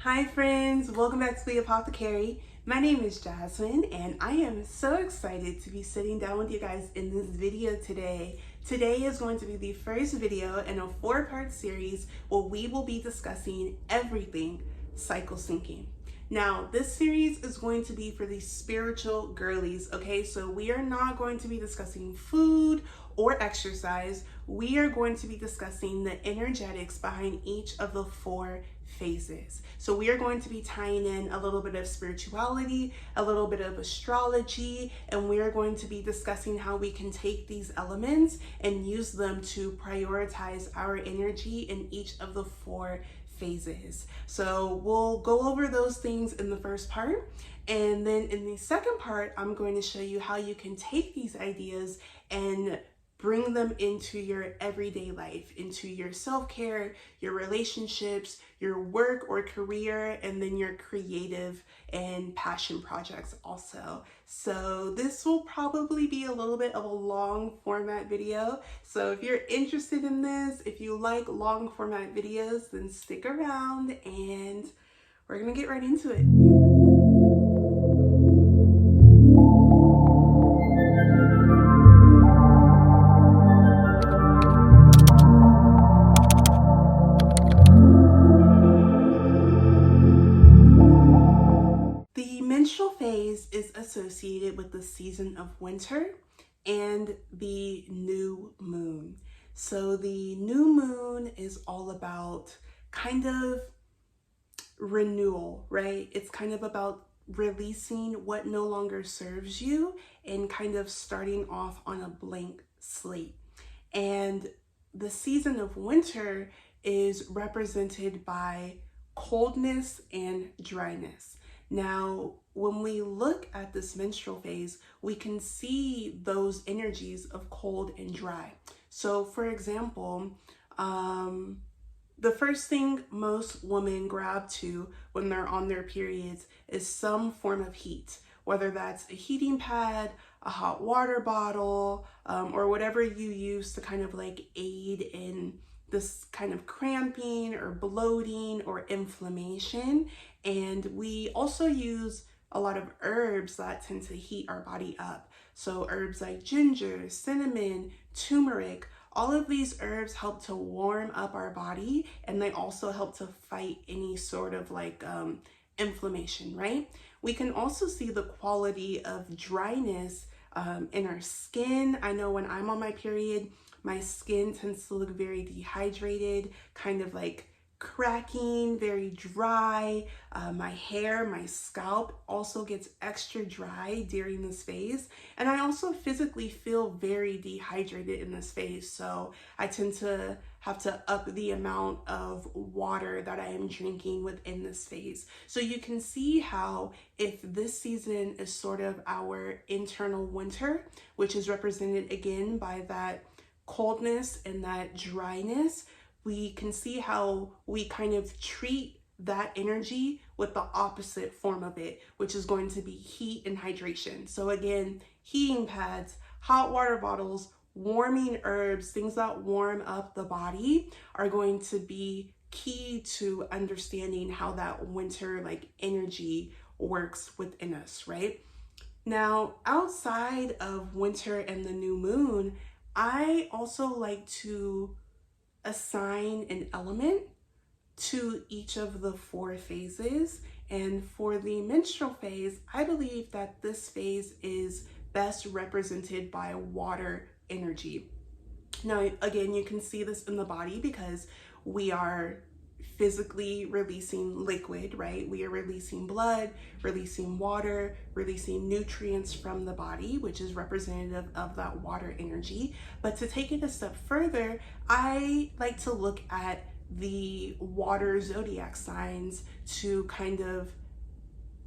Hi friends, welcome back to the Apothecary. My name is Jasmine and I am so excited to be sitting down with you guys in this video today. Today is going to be the first video in a 4-part series where we will be discussing everything cycle syncing. Now, this series is going to be for the spiritual girlies, okay? So we are not going to be discussing food or exercise. We are going to be discussing the energetics behind each of the 4 phases. So we are going to be tying in a little bit of spirituality, a little bit of astrology, and we are going to be discussing how we can take these elements and use them to prioritize our energy in each of the 4 phases. So we'll go over those things in the first part, and then in the second part I'm going to show you how you can take these ideas and bring them into your everyday life, into your self-care, your relationships, your work or career, and then your creative and passion projects also. So this will probably be a little bit of a long format video. So if you're interested in this, if you like long format videos, then stick around and we're gonna get right into it. The menstrual phase is associated with the season of winter and the new moon. So the new moon is all about kind of renewal, right? It's kind of about releasing what no longer serves you and kind of starting off on a blank slate. And the season of winter is represented by coldness and dryness. Now, when we look at this menstrual phase, we can see those energies of cold and dry. So for example, the first thing most women grab to when they're on their periods is some form of heat, whether that's a heating pad, a hot water bottle, or whatever you use to kind of like aid in this kind of cramping or bloating or inflammation. And we also use a lot of herbs that tend to heat our body up. So herbs like ginger, cinnamon, turmeric, all of these herbs help to warm up our body, and they also help to fight any sort of like inflammation, right? We can also see the quality of dryness in our skin. I know when I'm on my period, my skin tends to look very dehydrated, kind of like cracking, very dry. My hair, my scalp also gets extra dry during this phase. And I also physically feel very dehydrated in this phase. So I tend to have to up the amount of water that I am drinking within this phase. So you can see how if this season is sort of our internal winter, which is represented again by that coldness and that dryness, we can see how we kind of treat that energy with the opposite form of it, which is going to be heat and hydration. So again, heating pads, hot water bottles, warming herbs, things that warm up the body are going to be key to understanding how that winter like energy works within us, right? Now, outside of winter and the new moon, I also like to assign an element to each of the 4 phases. And for the menstrual phase, I believe that this phase is best represented by water energy. Now, again, you can see this in the body because we are physically releasing liquid, right? We are releasing blood, releasing water, releasing nutrients from the body, which is representative of that water energy. But to take it a step further, I like to look at the water zodiac signs to kind of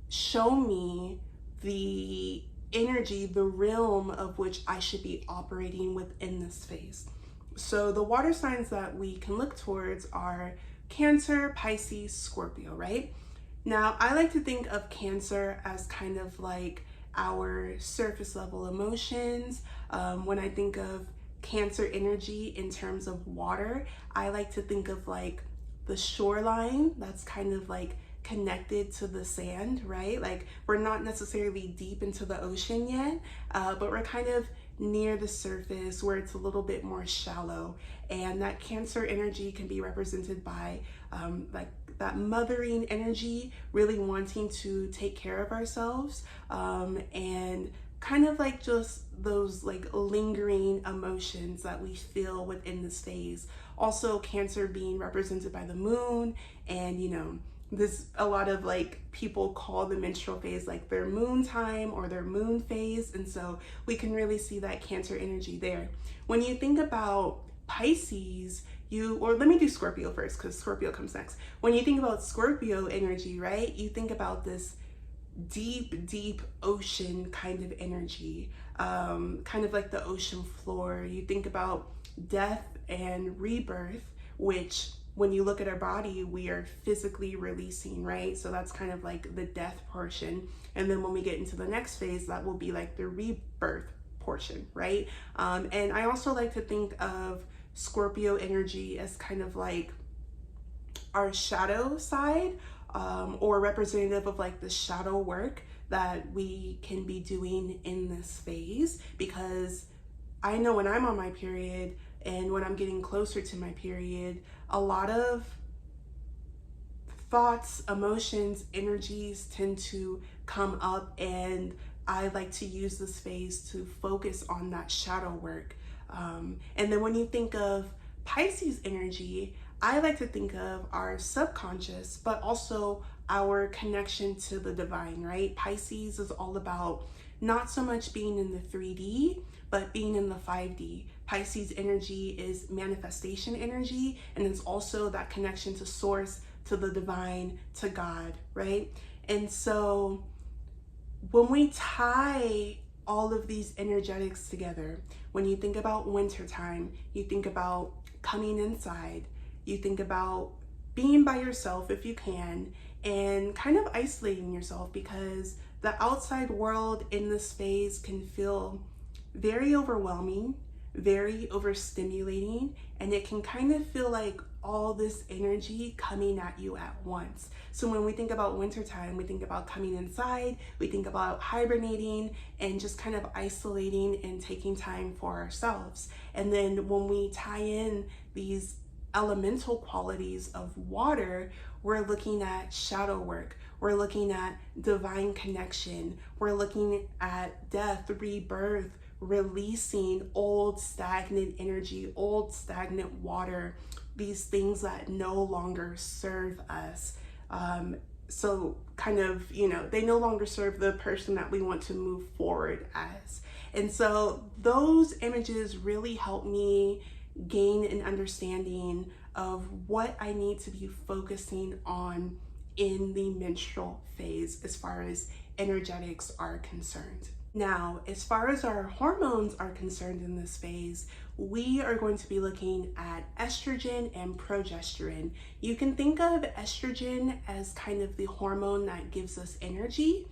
show me the energy, the realm of which I should be operating within this phase. So the water signs that we can look towards are Cancer, Pisces, Scorpio, right? Now, I like to think of Cancer as kind of like our surface level emotions. When I think of Cancer energy in terms of water, I like to think of like the shoreline. That's kind of like connected to the sand, right? Like we're not necessarily deep into the ocean yet, but we're kind of near the surface where it's a little bit more shallow. And that Cancer energy can be represented by like that mothering energy, really wanting to take care of ourselves, and kind of like just those like lingering emotions that we feel within this phase. Also, Cancer being represented by the moon, and this, a lot of like people call the menstrual phase like their moon time or their moon phase, and so we can really see that Cancer energy there. When you think about Pisces, or let me do Scorpio first because Scorpio comes next. When you think about Scorpio energy, right, you think about this deep ocean kind of energy, kind of like the ocean floor. You think about death and rebirth, which when you look at our body, we are physically releasing, right? So that's kind of like the death portion. And then when we get into the next phase, that will be like the rebirth portion, right? And I also like to think of Scorpio energy as kind of like our shadow side, or representative of like the shadow work that we can be doing in this phase. Because I know when I'm on my period and when I'm getting closer to my period, a lot of thoughts, emotions, energies tend to come up, and I like to use this phase to focus on that shadow work. And then when you think of Pisces energy, I like to think of our subconscious, but also our connection to the divine, right? Pisces is all about not so much being in the 3D, but being in the 5D. Pisces energy is manifestation energy, and it's also that connection to source, to the divine, to God, right? And so when we tie all of these energetics together, when you think about wintertime, you think about coming inside, you think about being by yourself if you can, and kind of isolating yourself, because the outside world in this phase can feel very overwhelming, very overstimulating, and it can kind of feel like all this energy coming at you at once. So when we think about wintertime, we think about coming inside, we think about hibernating and just kind of isolating and taking time for ourselves. And then when we tie in these elemental qualities of water, we're looking at shadow work, we're looking at divine connection, we're looking at death, rebirth, releasing old stagnant energy, old stagnant water, these things that no longer serve us. So kind of, they no longer serve the person that we want to move forward as. And so those images really help me gain an understanding of what I need to be focusing on in the menstrual phase as far as energetics are concerned. Now, as far as our hormones are concerned in this phase, we are going to be looking at estrogen and progesterone. You can think of estrogen as kind of the hormone that gives us energy,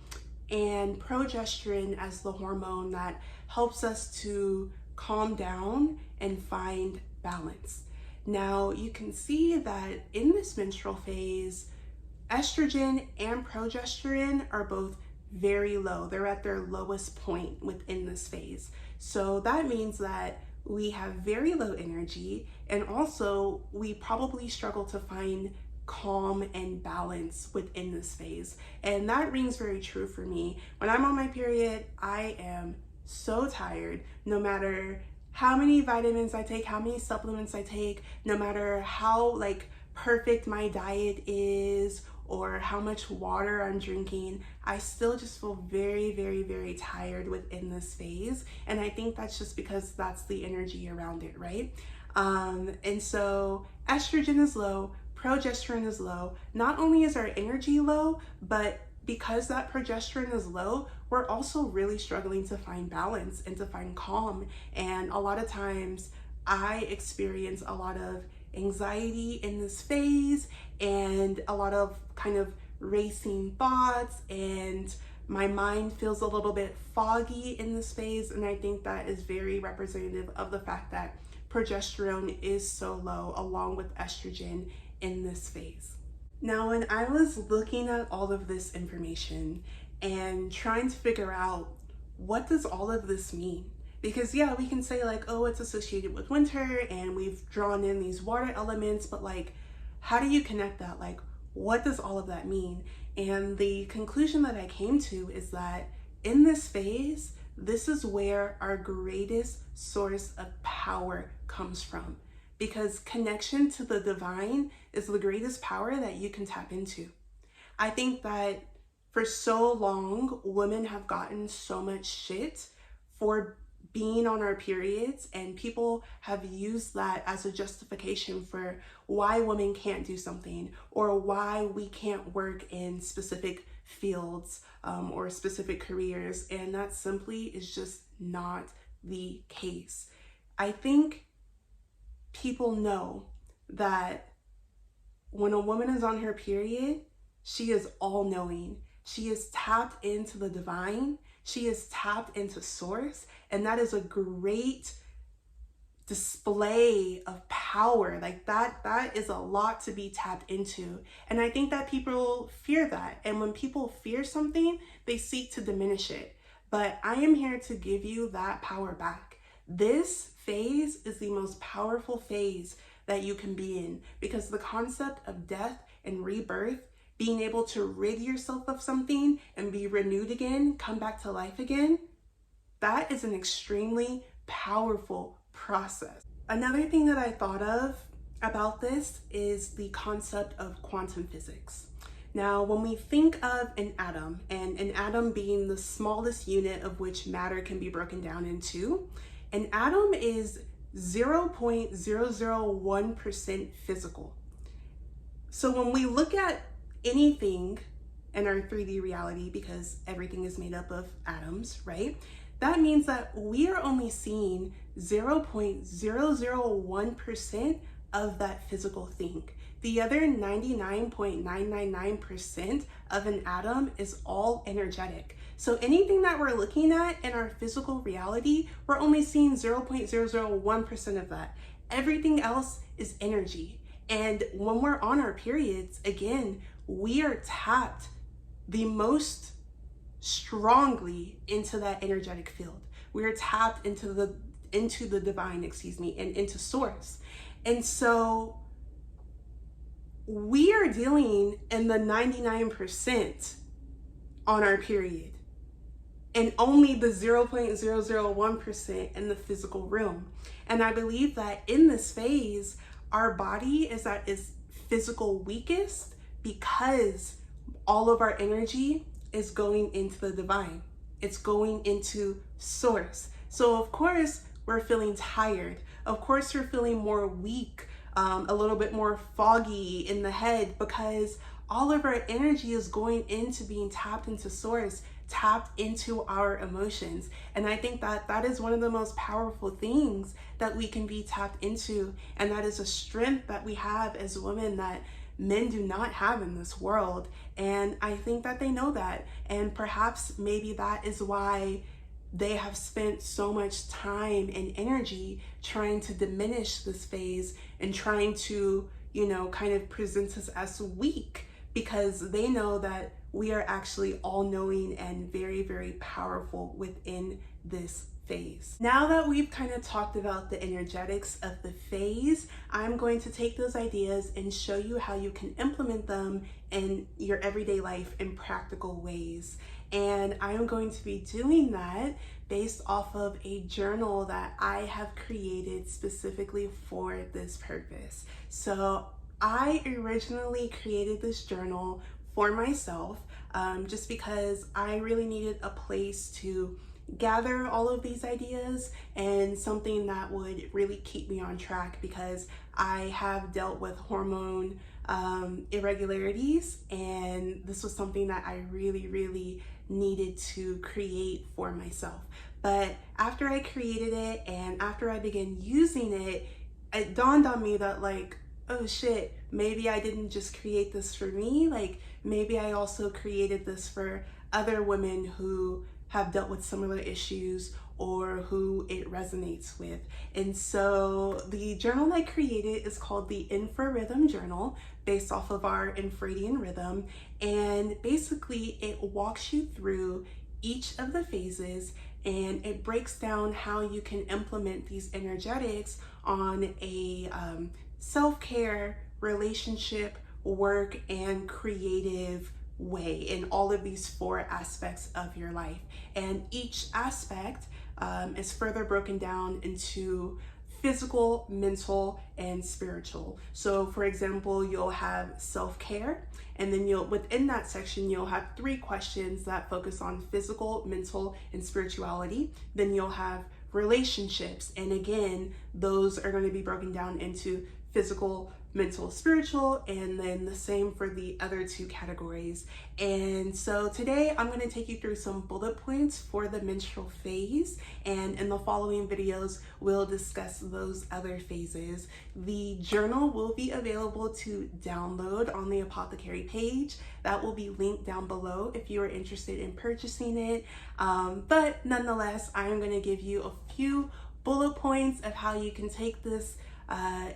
and progesterone as the hormone that helps us to calm down and find balance. Now, you can see that in this menstrual phase, estrogen and progesterone are both very low. They're at their lowest point within this phase. So that means that we have very low energy, and also we probably struggle to find calm and balance within this phase. And that rings very true for me. When I'm on my period, I am so tired, no matter how many vitamins I take, how many supplements I take, no matter how like perfect my diet is or how much water I'm drinking, I still just feel very tired within this phase. And I think that's just because that's the energy around it, right? And so estrogen is low, progesterone is low. Not only is our energy low, but because that progesterone is low, we're also really struggling to find balance and to find calm. And a lot of times I experience a lot of anxiety in this phase and a lot of kind of racing thoughts, and my mind feels a little bit foggy in this phase. And I think that is very representative of the fact that progesterone is so low along with estrogen in this phase. Now, when I was looking at all of this information and trying to figure out what does all of this mean? Because yeah, we can say like, oh, it's associated with winter and we've drawn in these water elements, but like, how do you connect that? Like, what does all of that mean? And the conclusion that I came to is that in this phase, this is where our greatest source of power comes from. Because connection to the divine is the greatest power that you can tap into. I think that for so long, women have gotten so much shit for being on our periods, and people have used that as a justification for why women can't do something or why we can't work in specific fields or specific careers, and that simply is just not the case. I think people know that when a woman is on her period, she is all-knowing. She is tapped into the divine. She is tapped into source. And that is a great display of power. Like that is a lot to be tapped into. And I think that people fear that. And when people fear something, they seek to diminish it. But I am here to give you that power back. This phase is the most powerful phase that you can be in, because the concept of death and rebirth, being able to rid yourself of something and be renewed again, come back to life again, that is an extremely powerful process. Another thing that I thought of about this is the concept of quantum physics. Now, when we think of an atom, and an atom being the smallest unit of which matter can be broken down into, an atom is 0.001% physical. So when we look at anything in our 3D reality, because everything is made up of atoms, right? That means that we are only seeing 0.001% of that physical thing. The other 99.999% of an atom is all energetic. So anything that we're looking at in our physical reality, we're only seeing 0.001% of that. Everything else is energy. And when we're on our periods, again, we are tapped the most strongly into that energetic field. We are tapped into the divine, and into source. And so we are dealing in the 99% on our period, and only the 0.001% in the physical realm. And I believe that in this phase, our body is at its physical weakest because all of our energy is going into the divine. It's going into source. So of course, we're feeling tired. Of course, we're feeling more weak, a little bit more foggy in the head, because all of our energy is going into being tapped into source, tapped into our emotions. And I think that that is one of the most powerful things that we can be tapped into. And that is a strength that we have as women that men do not have in this world. And I think that they know that. And perhaps maybe that is why they have spent so much time and energy trying to diminish this phase and trying to, kind of present us as weak, because they know that we are actually all-knowing and very, very powerful within this phase. Now that we've kind of talked about the energetics of the phase, I'm going to take those ideas and show you how you can implement them in your everyday life in practical ways. And I'm going to be doing that based off of a journal that I have created specifically for this purpose. So I originally created this journal for myself, just because I really needed a place to gather all of these ideas and something that would really keep me on track, because I have dealt with hormone irregularities, and this was something that I really, really needed to create for myself. But after I created it and after I began using it, it dawned on me that like, oh shit, maybe I didn't just create this for me, like maybe I also created this for other women who have dealt with similar issues, or who it resonates with. And so the journal I created is called the Infrarhythm Journal, based off of our infradian rhythm. And basically it walks you through each of the phases, and it breaks down how you can implement these energetics on a self-care, relationship, work, and creative way in all of these 4 aspects of your life. And each aspect is further broken down into physical, mental, and spiritual. So for example, you'll have self-care, and then within that section, you'll have 3 questions that focus on physical, mental, and spirituality. Then you'll have relationships, and again, those are going to be broken down into physical, mental, spiritual, and then the same for the other 2 categories. And so today I'm going to take you through some bullet points for the menstrual phase, and in the following videos we'll discuss those other phases. The journal will be available to download on the apothecary page. That will be linked down below if you are interested in purchasing it. But nonetheless, I am going to give you a few bullet points of how you can take this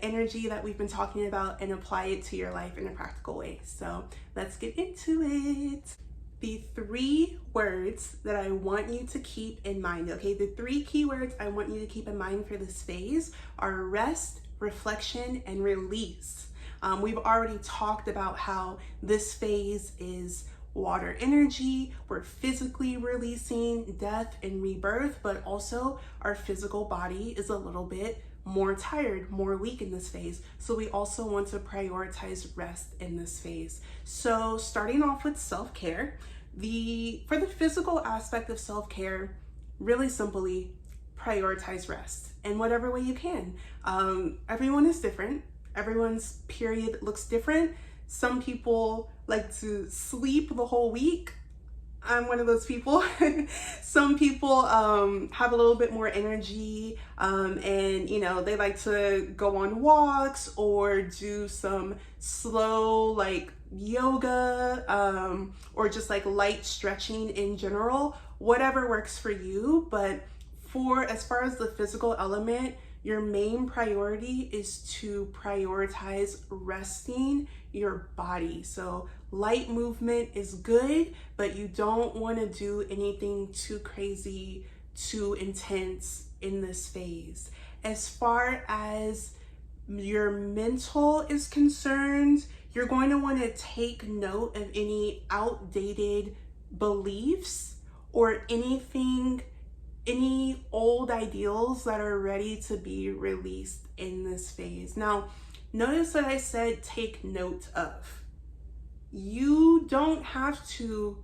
energy that we've been talking about and apply it to your life in a practical way. So let's get into it. The 3 words that I want you to keep in mind, okay? The 3 key words I want you to keep in mind for this phase are rest, reflection, and release. We've already talked about how this phase is water energy. We're physically releasing death and rebirth, but also our physical body is a little bit more tired, more weak in this phase. So we also want to prioritize rest in this phase. So starting off with self-care, for the physical aspect of self-care, really simply prioritize rest in whatever way you can. Everyone is different. Everyone's period looks different. Some people like to sleep the whole week. I'm one of those people. Some people have a little bit more energy, and you know, they like to go on walks or do some slow like yoga, or just like light stretching in general. Whatever works for you. But as far as the physical element, your main priority is to prioritize resting your body. So light movement is good, but you don't want to do anything too crazy, too intense in this phase. As far as your mental is concerned, you're going to want to take note of any outdated beliefs or any old ideals that are ready to be released in this phase. Now, notice that I said take note of. You don't have to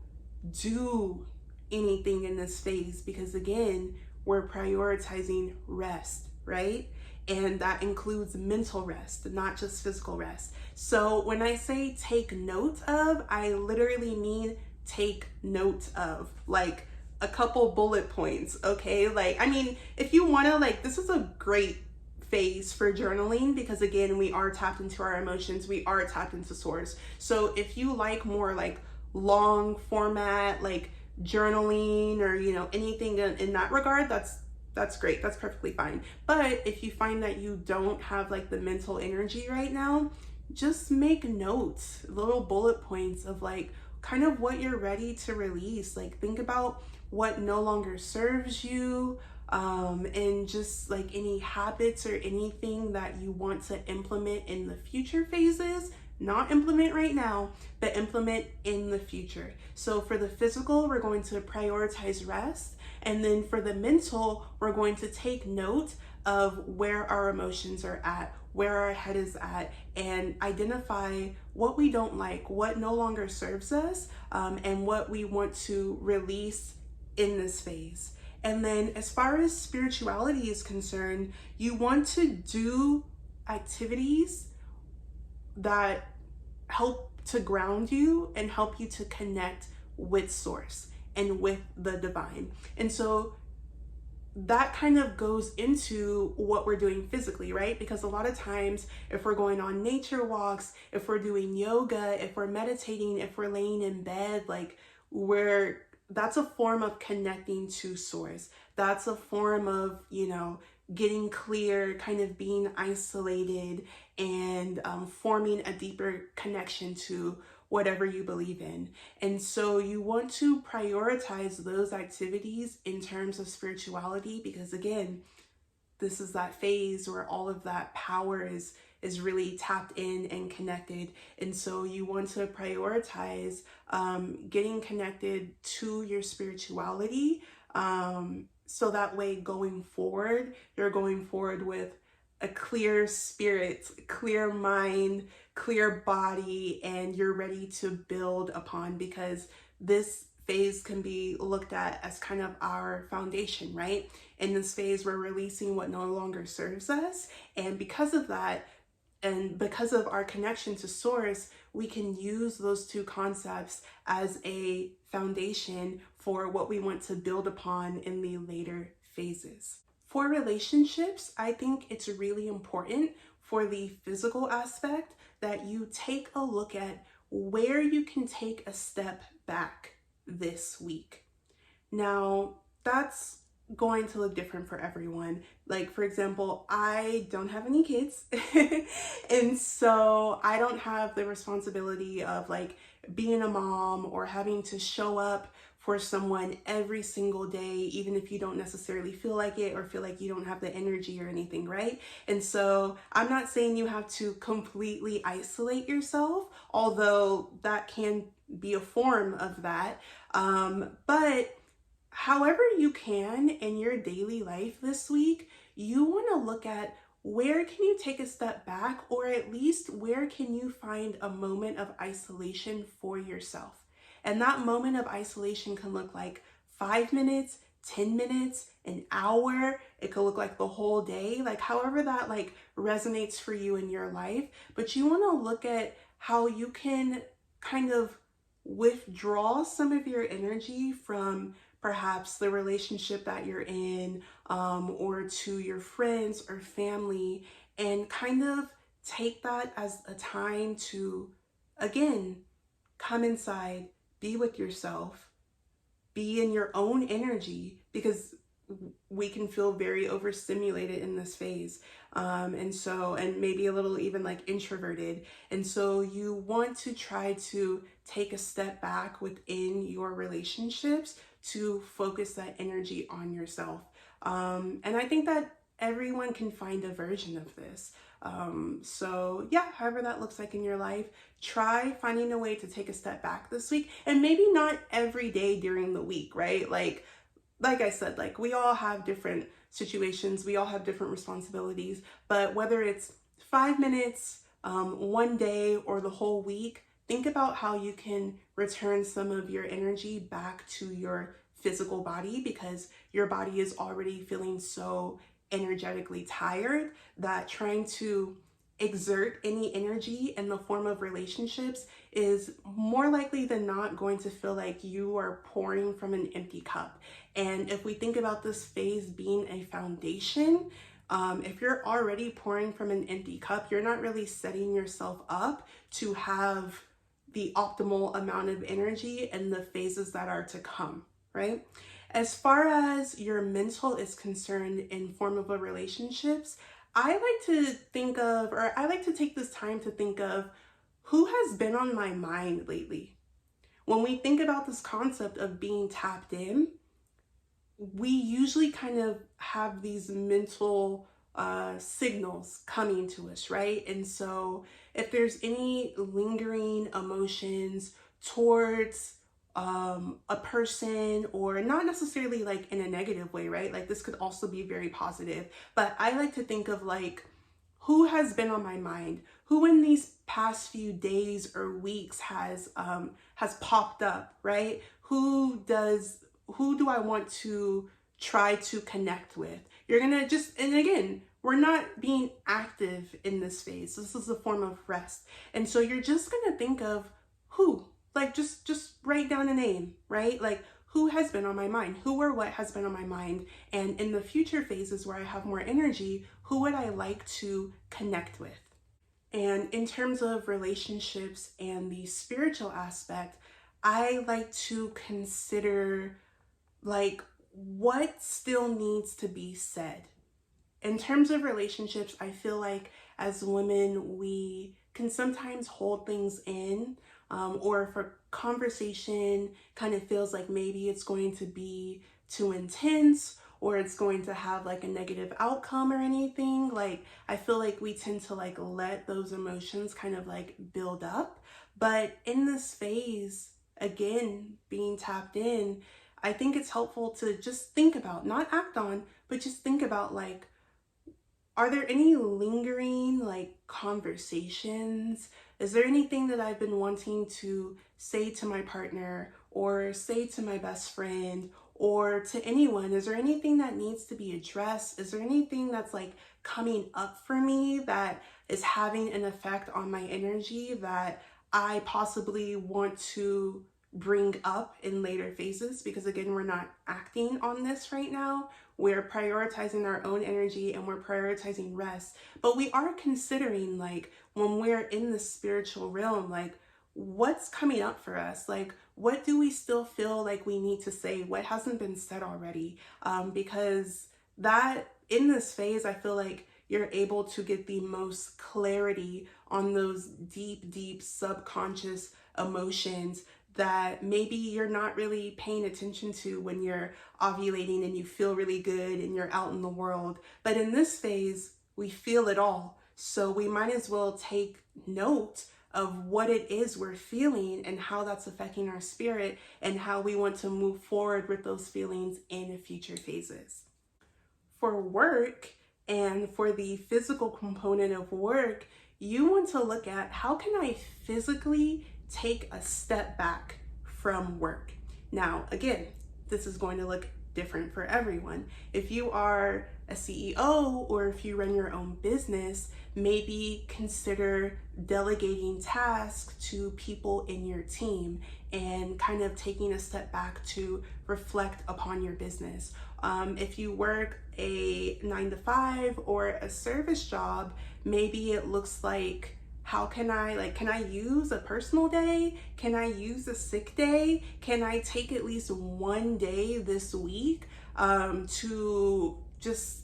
do anything in this phase because again, we're prioritizing rest, right? And that includes mental rest, not just physical rest. So when I say take note of, I literally mean take note of, like a couple bullet points, okay? Like, I mean, if you wanna, like, this is a great phase for journaling because again, we are tapped into our emotions, we are tapped into source. So if you like more like long format, like journaling or, you know, anything in that regard, that's great, that's perfectly fine. But if you find that you don't have like the mental energy right now, just make notes, little bullet points of like kind of what you're ready to release. Like think about what no longer serves you, and just like any habits or anything that you want to implement in the future phases, not implement right now, but implement in the future. So for the physical, we're going to prioritize rest. And then for the mental, we're going to take note of where our emotions are at, where our head is at, and identify what we don't like, what no longer serves us, and what we want to release in this phase. And then as far as spirituality is concerned, you want to do activities that help to ground you and help you to connect with source and with the divine. And so that kind of goes into what we're doing physically, right? Because a lot of times if we're going on nature walks, if we're doing yoga, if we're meditating, if we're laying in bed, like we're that's a form of connecting to source. That's a form of, getting clear, kind of being isolated, and forming a deeper connection to whatever you believe in. And so you want to prioritize those activities in terms of spirituality, because again, this is that phase where all of that power is really tapped in and connected. And so you want to prioritize getting connected to your spirituality, so that way going forward, you're going forward with a clear spirit, clear mind, clear body, and you're ready to build upon, because this phase can be looked at as kind of our foundation, right? In this phase, we're releasing what no longer serves us. And because of that, and because of our connection to source, we can use those two concepts as a foundation for what we want to build upon in the later phases. For relationships, I think it's really important for the physical aspect that you take a look at where you can take a step back this week. Now, that's going to look different for everyone. Like, for example, I don't have any kids, and so I don't have the responsibility of like being a mom or having to show up for someone every single day, even if you don't necessarily feel like it or feel like you don't have the energy or anything, right? And so I'm not saying you have to completely isolate yourself, although that can be a form of that. But however you can in your daily life this week, you want to look at where can you take a step back, or at least where can you find a moment of isolation for yourself. And that moment of isolation can look like 5 minutes, 10 minutes, an hour. It could look like the whole day, like however that like resonates for you in your life. But you want to look at how you can kind of withdraw some of your energy from perhaps the relationship that you're in, or to your friends or family, and kind of take that as a time to, again, come inside, be with yourself, be in your own energy, because we can feel very overstimulated in this phase. And maybe a little even like introverted. And so you want to try to take a step back within your relationships to focus that energy on yourself. And I think that everyone can find a version of this. So yeah, however that looks like in your life, try finding a way to take a step back this week, and maybe not every day during the week, right? Like I said, like we all have different situations, we all have different responsibilities, but whether it's 5 minutes, one day, or the whole week, think about how you can return some of your energy back to your physical body, because your body is already feeling so energetically tired that trying to exert any energy in the form of relationships is more likely than not going to feel like you are pouring from an empty cup. And if we think about this phase being a foundation, if you're already pouring from an empty cup, you're not really setting yourself up to have the optimal amount of energy in the phases that are to come, right? As far as your mental is concerned in form of a relationships, I like to take this time to think of who has been on my mind lately. When we think about this concept of being tapped in, we usually kind of have these mental signals coming to us, right? And so if there's any lingering emotions towards a person, or not necessarily like in a negative way, right? Like this could also be very positive, but I like to think of like, who has been on my mind? Who in these past few days or weeks has popped up, right? Who do I want to try to connect with? You're gonna and again, we're not being active in this phase. This is a form of rest. And so you're just gonna think of who, like just write down a name, right? Like who has been on my mind? Who or what has been on my mind? And in the future phases where I have more energy, who would I like to connect with? And in terms of relationships and the spiritual aspect, I like to consider like what still needs to be said. In terms of relationships, I feel like as women, we can sometimes hold things in, or if a conversation kind of feels like maybe it's going to be too intense or it's going to have like a negative outcome or anything, like I feel like we tend to like let those emotions kind of like build up. But in this phase, again, being tapped in, I think it's helpful to just think about, not act on, but just think about like, are there any lingering like conversations? Is there anything that I've been wanting to say to my partner or say to my best friend or to anyone? Is there anything that needs to be addressed? Is there anything that's like coming up for me that is having an effect on my energy that I possibly want to bring up in later phases? Because again, we're not acting on this right now. We're prioritizing our own energy and we're prioritizing rest. But we are considering like when we're in the spiritual realm, like what's coming up for us? Like what do we still feel like we need to say? What hasn't been said already? Because that in this phase, I feel like you're able to get the most clarity on those deep, deep subconscious emotions that maybe you're not really paying attention to when you're ovulating and you feel really good and you're out in the world. But in this phase, we feel it all. So we might as well take note of what it is we're feeling and how that's affecting our spirit and how we want to move forward with those feelings in future phases. For work and for the physical component of work, you want to look at how can I physically take a step back from work. Now, again, this is going to look different for everyone. If you are a CEO or if you run your own business, maybe consider delegating tasks to people in your team and kind of taking a step back to reflect upon your business. If you work a 9 to 5 or a service job, maybe it looks like, how can I use a personal day? Can I use a sick day? Can I take at least one day this week to just,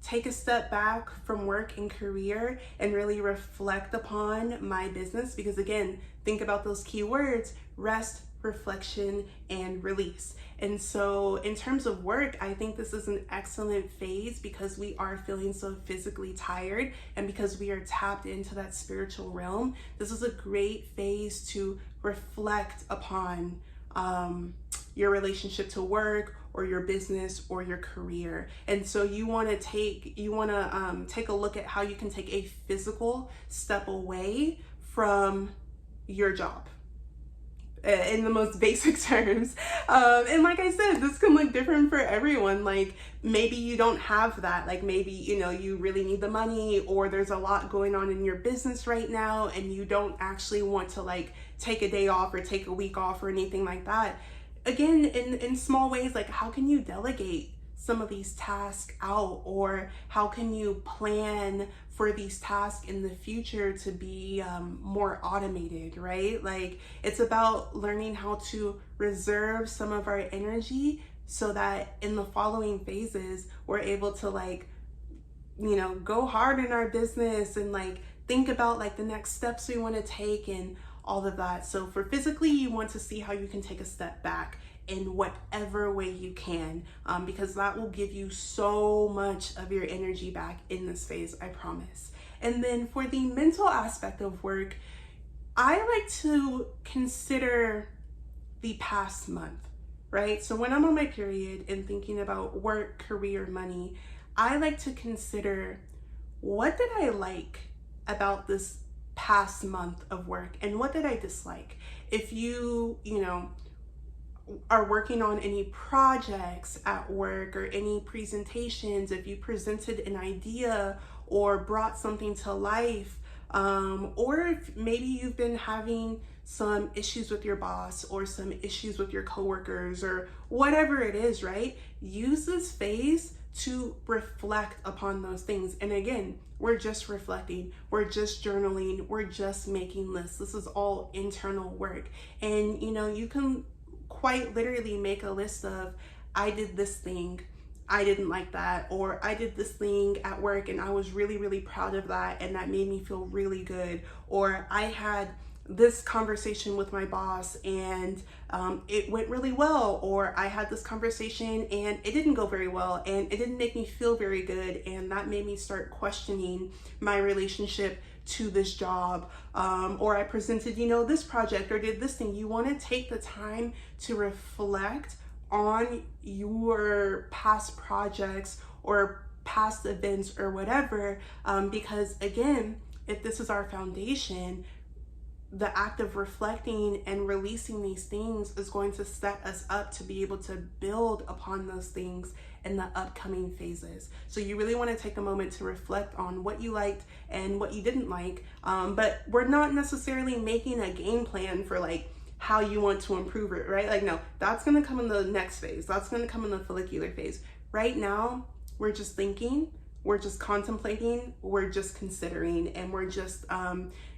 take a step back from work and career and really reflect upon my business? Because again, think about those key words: rest, reflection, and release. And so in terms of work, I think this is an excellent phase because we are feeling so physically tired and because we are tapped into that spiritual realm. This is a great phase to reflect upon your relationship to work or your business or your career. And so you want to take a look at how you can take a physical step away from your job, in the most basic terms. And like I said, this can look different for everyone. Like maybe you don't have that. Like maybe, you really need the money, or there's a lot going on in your business right now and you don't actually want to like take a day off or take a week off or anything like that. Again, in small ways, like how can you delegate some of these tasks out, or how can you plan for these tasks in the future to be more automated, right? Like it's about learning how to reserve some of our energy so that in the following phases we're able to like go hard in our business and like think about like the next steps we want to take and all of that. So for physically, you want to see how you can take a step back in whatever way you can, because that will give you so much of your energy back in this phase, I promise. And then for the mental aspect of work, I like to consider the past month, right? So when I'm on my period and thinking about work, career, money, I like to consider, what did I like about this past month of work and what did I dislike? If you are working on any projects at work or any presentations, if you presented an idea or brought something to life, or if maybe you've been having some issues with your boss or some issues with your coworkers or whatever it is, right? Use this phase to reflect upon those things. And again, we're just reflecting, we're just journaling, we're just making lists. This is all internal work. And you can quite literally make a list of, I did this thing, I didn't like that, or I did this thing at work and I was really, really proud of that and that made me feel really good, or I had this conversation with my boss and it went really well, or I had this conversation and it didn't go very well and it didn't make me feel very good, and that made me start questioning my relationship to this job, or I presented this project or did this thing. You want to take the time to reflect on your past projects or past events or whatever, because again, if this is our foundation, the act of reflecting and releasing these things is going to set us up to be able to build upon those things in the upcoming phases. So you really want to take a moment to reflect on what you liked and what you didn't like, but we're not necessarily making a game plan for like how you want to improve it, right? Like, no, that's going to come in the next phase. That's going to come in the follicular phase. Right now, we're just thinking, we're just contemplating, we're just considering, and we're just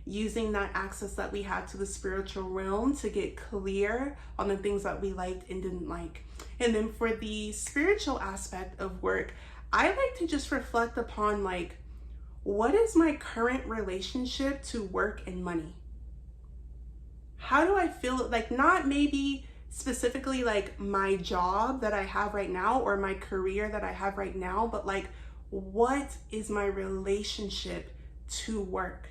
using that access that we had to the spiritual realm to get clear on the things that we liked and didn't like. And then for the spiritual aspect of work, I like to just reflect upon like, what is my current relationship to work and money? How do I feel? Like, not maybe specifically like my job that I have right now or my career that I have right now, but like, what is my relationship to work?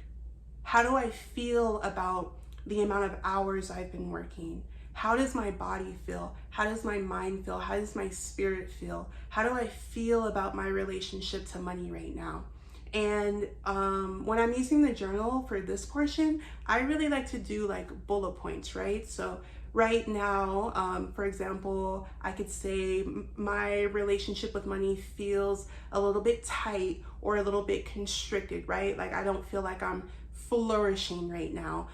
How do I feel about the amount of hours I've been working? How does my body feel? How does my mind feel? How does my spirit feel? How do I feel about my relationship to money right now? And when I'm using the journal for this portion, I really like to do like bullet points, right? So right now, for example, I could say my relationship with money feels a little bit tight or a little bit constricted, right? Like, I don't feel like I'm flourishing right now.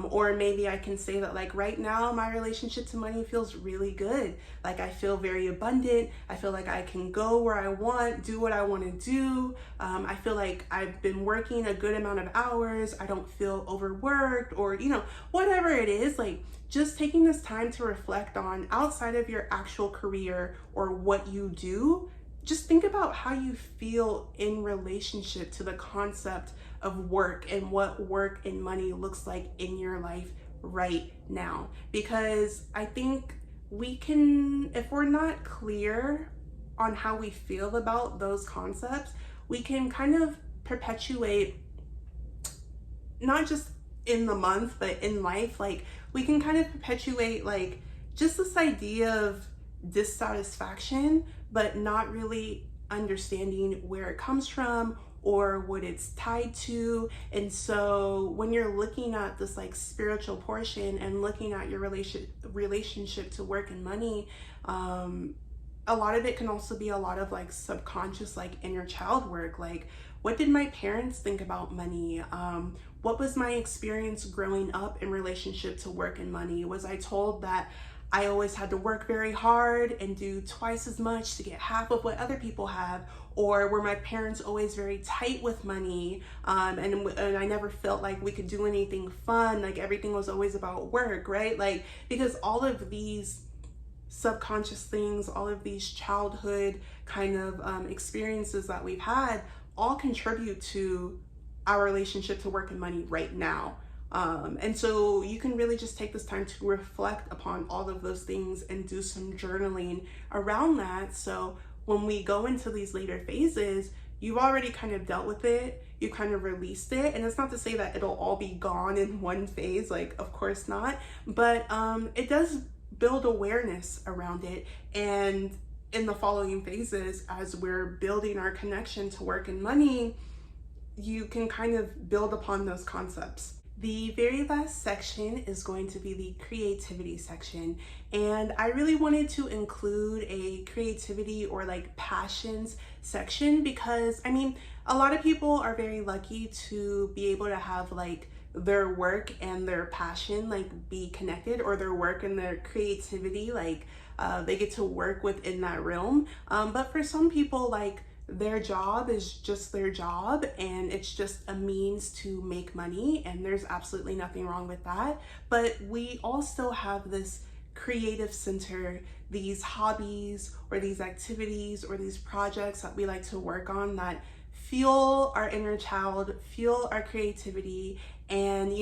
Or maybe I can say that like right now my relationship to money feels really good. Like, I feel very abundant. I feel like I can go where I want, do what I want to do. I feel like I've been working a good amount of hours. I don't feel overworked, or whatever it is. Like, just taking this time to reflect on, outside of your actual career or what you do, just think about how you feel in relationship to the concept of work and what work and money looks like in your life right now. Because I think we can, if we're not clear on how we feel about those concepts, we can kind of perpetuate, not just in the month, but in life, like we can kind of perpetuate like just this idea of dissatisfaction, but not really understanding where it comes from or what it's tied to. And so when you're looking at this like spiritual portion and looking at your relationship to work and money, a lot of it can also be a lot of like subconscious, like inner child work. Like, what did my parents think about money? What was my experience growing up in relationship to work and money? Was I told that I always had to work very hard and do twice as much to get half of what other people have? Or were my parents always very tight with money, and I never felt like we could do anything fun? Like, everything was always about work, right? Like, because all of these subconscious things, all of these childhood kind of experiences that we've had, all contribute to our relationship to work and money right now. And so you can really just take this time to reflect upon all of those things and do some journaling around that. So when we go into these later phases, you've already kind of dealt with it, you kind of released it. And it's not to say that it'll all be gone in one phase, like, of course not, but it does build awareness around it. And in the following phases, as we're building our connection to work and money, you can kind of build upon those concepts. The very last section is going to be the creativity section. And I really wanted to include a creativity or like passions section because, I mean, a lot of people are very lucky to be able to have like their work and their passion like be connected, or their work and their creativity like they get to work within that realm. But for some people, like their job is just their job and it's just a means to make money, and there's absolutely nothing wrong with that. But we all still have this creative center, these hobbies or these activities or these projects that we like to work on that fuel our inner child, fuel our creativity. And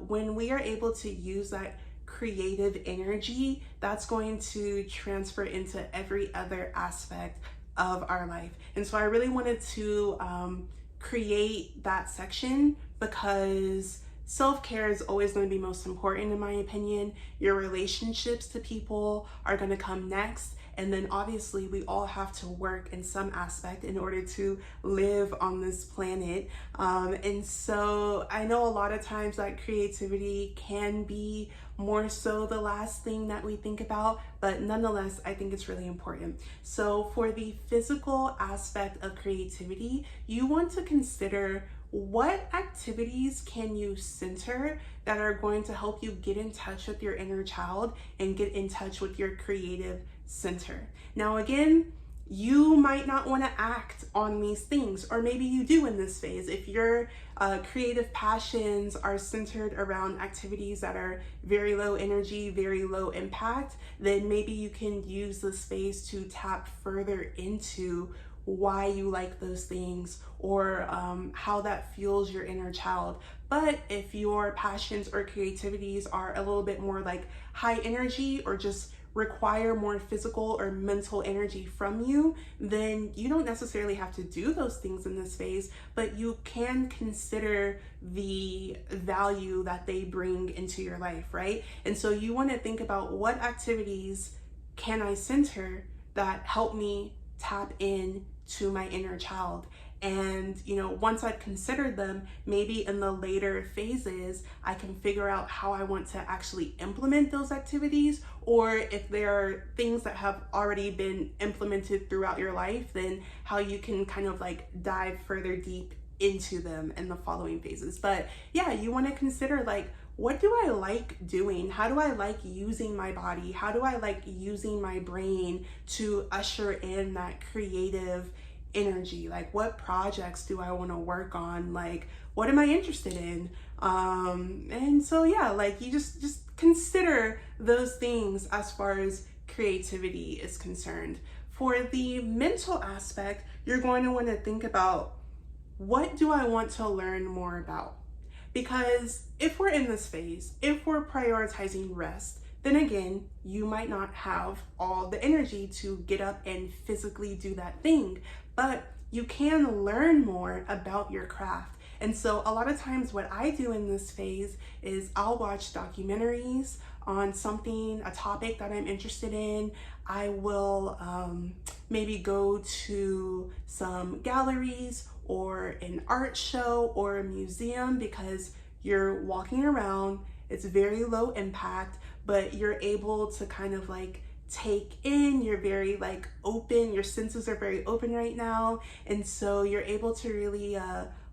when we are able to use that creative energy, that's going to transfer into every other aspect of our life. And so I really wanted to create that section because self-care is always going to be most important, in my opinion. Your relationships to people are going to come next. And then obviously we all have to work in some aspect in order to live on this planet. And so I know a lot of times that creativity can be more so the last thing that we think about, but nonetheless, I think it's really important. So for the physical aspect of creativity, you want to consider what activities can you center that are going to help you get in touch with your inner child and get in touch with your creative center. Now, again, you might not want to act on these things, or maybe you do in this phase. If your creative passions are centered around activities that are very low energy, very low impact, then maybe you can use the space to tap further into why you like those things, or how that fuels your inner child. But if your passions or creativities are a little bit more like high energy, or just require more physical or mental energy from you, then you don't necessarily have to do those things in this phase, but you can consider the value that they bring into your life, right? And so you want to think about, what activities can I center that help me tap in to my inner child? And once I've considered them, maybe in the later phases, I can figure out how I want to actually implement those activities. Or if there are things that have already been implemented throughout your life, then how you can kind of like dive further deep into them in the following phases. But yeah, you want to consider, like, what do I like doing? How do I like using my body? How do I like using my brain to usher in that creative energy? Like, what projects do I want to work on? Like, what am I interested in? And so yeah, like, you just consider those things as far as creativity is concerned. For the mental aspect, you're going to want to think about, what do I want to learn more about? Because if we're in this phase, if we're prioritizing rest, then again, you might not have all the energy to get up and physically do that thing, but you can learn more about your craft. And so a lot of times what I do in this phase is I'll watch documentaries on something, a topic that I'm interested in. I will maybe go to some galleries or an art show or a museum, because you're walking around, it's very low impact, but you're able to kind of like take in, you're very like open, your senses are very open right now. And so you're able to really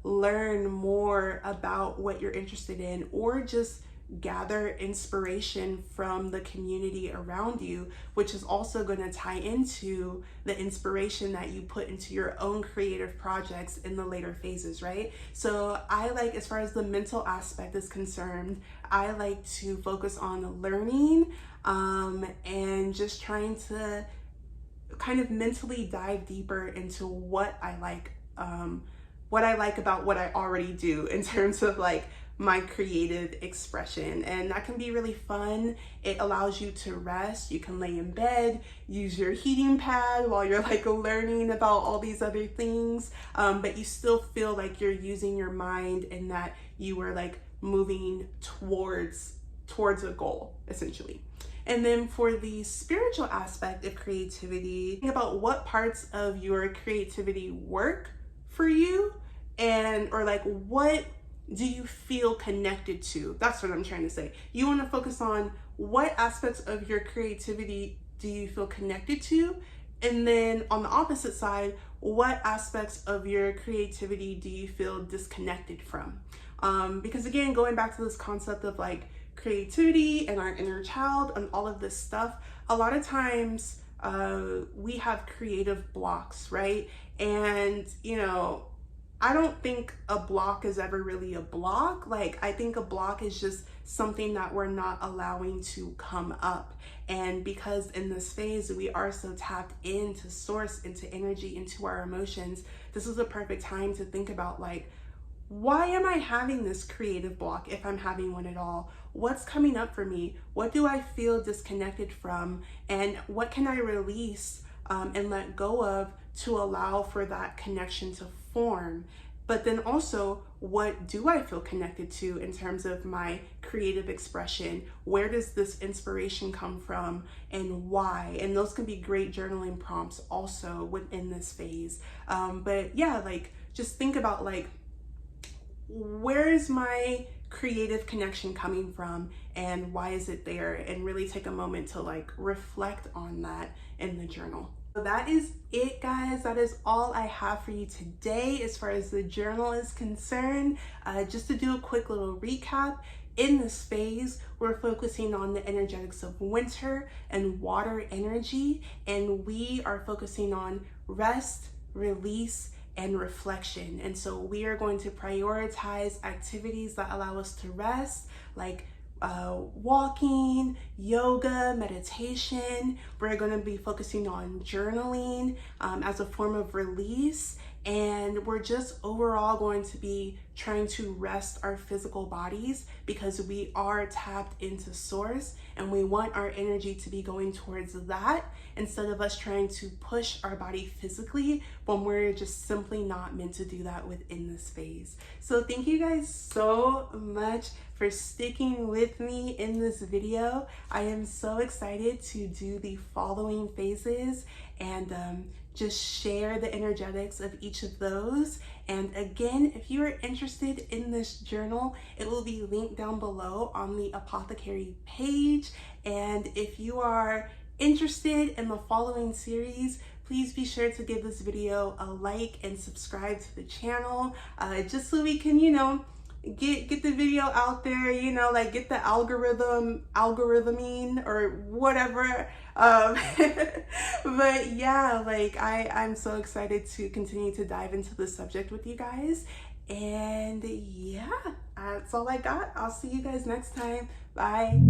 learn more about what you're interested in, or just gather inspiration from the community around you, which is also going to tie into the inspiration that you put into your own creative projects in the later phases, right? So I like, as far as the mental aspect is concerned, I like to focus on learning and just trying to kind of mentally dive deeper into what I like about what I already do in terms of like my creative expression. And that can be really fun. It allows you to rest. You can lay in bed, use your heating pad while you're like learning about all these other things, but you still feel like you're using your mind and that you are like moving towards a goal, essentially. And then for the spiritual aspect of creativity, think about what parts of your creativity work for you, and or like, what do you feel connected to? That's what I'm trying to say. You want to focus on what aspects of your creativity do you feel connected to, and then on the opposite side, what aspects of your creativity do you feel disconnected from? Because again, going back to this concept of like creativity and our inner child and all of this stuff, a lot of times we have creative blocks, right? And I don't think a block is ever really a block. Like, I think a block is just something that we're not allowing to come up. And because in this phase we are so tapped into source, into energy, into our emotions, this is the perfect time to think about like, why am I having this creative block if I'm having one at all? What's coming up for me? What do I feel disconnected from? And what can I release and let go of to allow for that connection to form? But then also, what do I feel connected to in terms of my creative expression? Where does this inspiration come from and why? And those can be great journaling prompts also within this phase. But yeah, like just think about like, where is my creative connection coming from and why is it there? And really take a moment to like reflect on that in the journal. So that is it, guys. That is all I have for you today as far as the journal is concerned. Just to do a quick little recap, in this phase, we're focusing on the energetics of winter and water energy, and we are focusing on rest, release, and reflection. And so we are going to prioritize activities that allow us to rest, like walking, yoga, meditation. We're going to be focusing on journaling as a form of release. And we're just overall going to be trying to rest our physical bodies because we are tapped into source and we want our energy to be going towards that instead of us trying to push our body physically when we're just simply not meant to do that within this phase. So thank you guys so much for sticking with me in this video. I am so excited to do the following phases and just share the energetics of each of those. And again, if you are interested in this journal, it will be linked down below on the apothecary page. And if you are interested in the following series, please be sure to give this video a like and subscribe to the channel, just so we can, get the video out there, like get the algorithming or whatever. But yeah, like I'm so excited to continue to dive into this subject with you guys. And yeah, that's all I got. I'll see you guys next time. Bye.